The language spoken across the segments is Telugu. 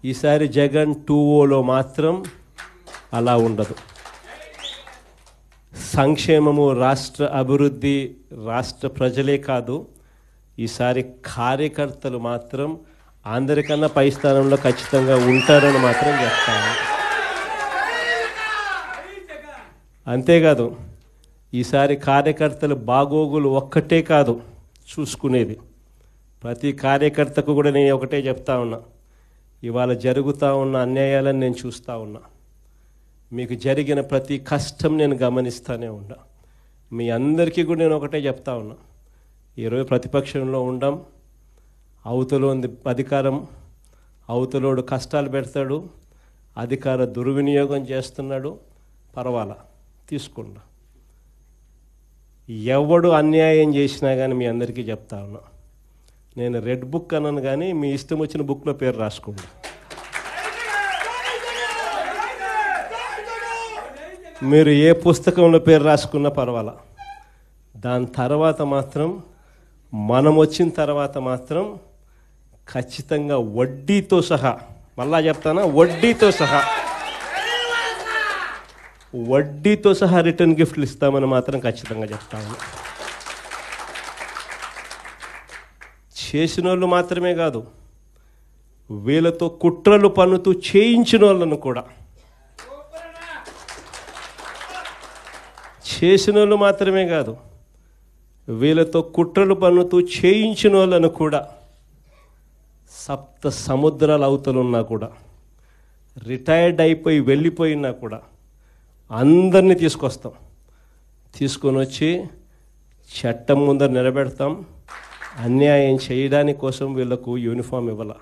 ఈసారి జగన్ 2.0లో మాత్రం అలా ఉండదు. సంక్షేమము, రాష్ట్ర అభివృద్ధి, రాష్ట్ర ప్రజలే కాదు, ఈసారి కార్యకర్తలు మాత్రం అందరికన్నా పై స్థానంలో ఖచ్చితంగా ఉంటారని మాత్రం చెప్తాను. అంతేకాదు, ఈసారి కార్యకర్తల బాగోగులు ఒక్కటే కాదు చూసుకునేది, ప్రతి కార్యకర్తకు కూడా నేను ఒకటే చెప్తా ఉన్నా, ఇవాళ జరుగుతూ ఉన్న అన్యాయాలను నేను చూస్తూ ఉన్నా, మీకు జరిగిన ప్రతి కష్టం నేను గమనిస్తూనే ఉన్నా. మీ అందరికీ కూడా నేను ఒకటే చెప్తా ఉన్నా, ఈరోజు ప్రతిపక్షంలో ఉండం, అవతలో ఉంది అధికారం, అవతలోడు కష్టాలు పెడతాడు, అధికార దుర్వినియోగం చేస్తున్నాడు, పర్వాలా తీసుకుండా. ఎవడు అన్యాయం చేసినా కానీ మీ అందరికీ చెప్తా ఉన్నా, నేను రెడ్ బుక్ అన్నాను కానీ మీ ఇష్టం వచ్చిన బుక్లో పేరు రాసుకోండి. మీరు ఏ పుస్తకంలో పేరు రాసుకున్నా పర్వాలా. దాని తర్వాత మాత్రం మనం వచ్చిన తర్వాత మాత్రం ఖచ్చితంగా వడ్డీతో సహా, మళ్ళా చెప్తానా, వడ్డీతో సహా రిటర్న్ గిఫ్ట్లు ఇస్తామని మాత్రం ఖచ్చితంగా చెప్తాము. చేసిన వాళ్ళు మాత్రమే కాదు, వీళ్ళతో కుట్రలు పన్నుతూ చేయించిన వాళ్ళను కూడా, చేసిన వాళ్ళు మాత్రమే కాదు, వీళ్ళతో కుట్రలు పన్నుతూ చేయించిన వాళ్ళను కూడా, సప్త సముద్రాల అవతలున్నా కూడా, రిటైర్డ్ అయిపోయి వెళ్ళిపోయినా కూడా అందరినీ తీసుకొని వచ్చి చట్టం ముందర నిలబెడతాం. అన్యాయం చేయడానికి కోసం వీళ్ళకు యూనిఫామ్ ఇవ్వాల,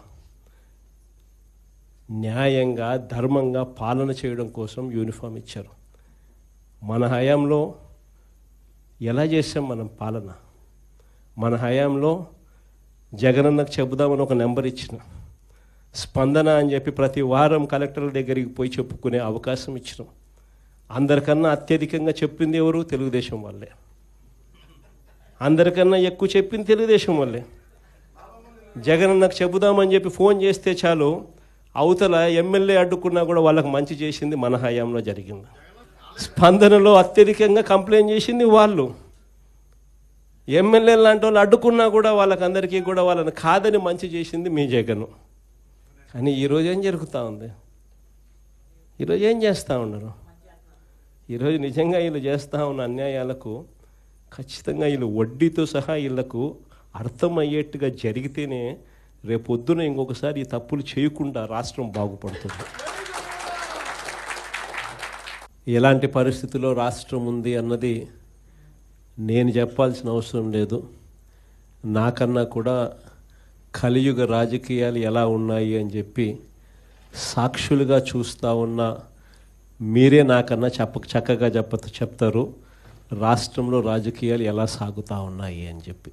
న్యాయంగా ధర్మంగా పాలన చేయడం కోసం యూనిఫామ్ ఇచ్చారు. మన హయాంలో ఎలా చేసాం మనం పాలన? మన హయాంలో జగనన్నకు చెబుదామని ఒక నెంబర్ ఇచ్చిన, స్పందన అని చెప్పి ప్రతి వారం కలెక్టర్ల దగ్గరికి పోయి చెప్పుకునే అవకాశం ఇచ్చినాం. అందరికన్నా అత్యధికంగా చెప్పింది ఎవరు? తెలుగుదేశం వాళ్ళే. అందరికన్నా ఎక్కువ చెప్పింది తెలుగుదేశం వాళ్ళే. జగనన్నకు చెబుదామని చెప్పి ఫోన్ చేస్తే చాలు, అవతల ఎమ్మెల్యే అడ్డుకున్నా కూడా వాళ్ళకి మంచి చేసింది మన హయాంలో జరిగింది. స్పందనలో అత్యధికంగా కంప్లైంట్ చేసింది వాళ్ళు. ఎమ్మెల్యే లాంటి వాళ్ళు అడ్డుకున్నా కూడా వాళ్ళకందరికీ కూడా వాళ్ళని కాదని మంచి చేసింది మీ జగన్. కానీ ఈరోజు ఏం జరుగుతూ ఉంది? ఈరోజు ఏం చేస్తూ ఉన్నారు? ఈరోజు నిజంగా వీళ్ళు చేస్తూ ఉన్న అన్యాయాలకు ఖచ్చితంగా వీళ్ళు వడ్డీతో సహా వీళ్ళకు అర్థమయ్యేట్టుగా జరిగితేనే రేపొద్దున ఇంకొకసారి ఈ తప్పులు చేయకుండా రాష్ట్రం బాగుపడుతుంది. ఎలాంటి పరిస్థితిలో రాష్ట్రం ఉంది అన్నది నేను చెప్పాల్సిన అవసరం లేదు. నాకన్నా కూడా కలియుగ రాజకీయాలు ఎలా ఉన్నాయి అని చెప్పి సాక్షులుగా చూస్తూ ఉన్న మీరే నాకన్నా చక్కగా చెప్తారు రాష్ట్రంలో రాజకీయాలు ఎలా సాగుతూ ఉన్నాయి అని చెప్పి.